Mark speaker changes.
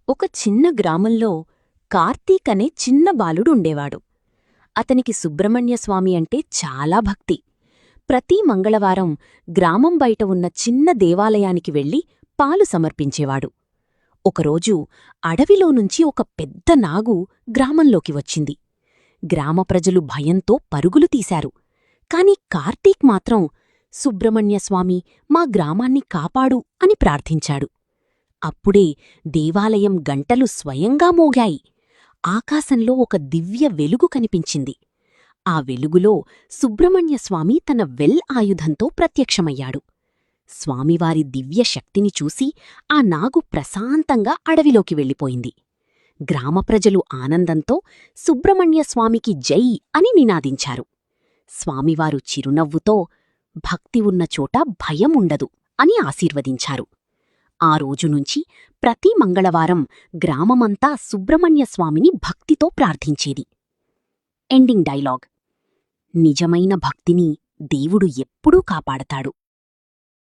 Speaker 1: ఒక చిన్న గ్రామంలో కార్తీక్ అనే చిన్న బాలుడుండేవాడు. అతనికి సుబ్రహ్మణ్యస్వామి అంటే చాలా భక్తి. ప్రతి మంగళవారం గ్రామం బయట ఉన్న చిన్న దేవాలయానికి వెళ్లి పాలు సమర్పించేవాడు. ఒకరోజు అడవిలోనుంచి ఒక పెద్ద నాగు గ్రామంలోకి వచ్చింది. గ్రామ ప్రజలు భయంతో పరుగులు తీశారు. కాని కార్తీక్ మాత్రం సుబ్రహ్మణ్యస్వామి, మా గ్రామాన్ని కాపాడు అని ప్రార్థించాడు. అప్పుడే దేవాలయం గంటలు స్వయంగా మోగాయి. ఆకాశంలో ఒక దివ్య వెలుగు కనిపించింది. ఆ వెలుగులో సుబ్రహ్మణ్యస్వామి తన వెల్ ఆయుధంతో ప్రత్యక్షమయ్యాడు. స్వామివారి దివ్య శక్తిని చూసి ఆ నాగు ప్రశాంతంగా అడవిలోకి వెళ్ళిపోయింది. గ్రామప్రజలు ఆనందంతో సుబ్రహ్మణ్యస్వామికి జై అని నినాదించారు. స్వామివారు చిరునవ్వుతో భక్తి ఉన్న చోట భయముండదు అని ఆశీర్వదించారు. ఆ రోజునుంచి ప్రతి మంగళవారం గ్రామమంతా సుబ్రహ్మణ్యస్వామిని భక్తితో ప్రార్థించేది. ఎండింగ్ డైలాగ్: నిజమైన భక్తిని దేవుడు ఎప్పుడూ కాపాడతాడు.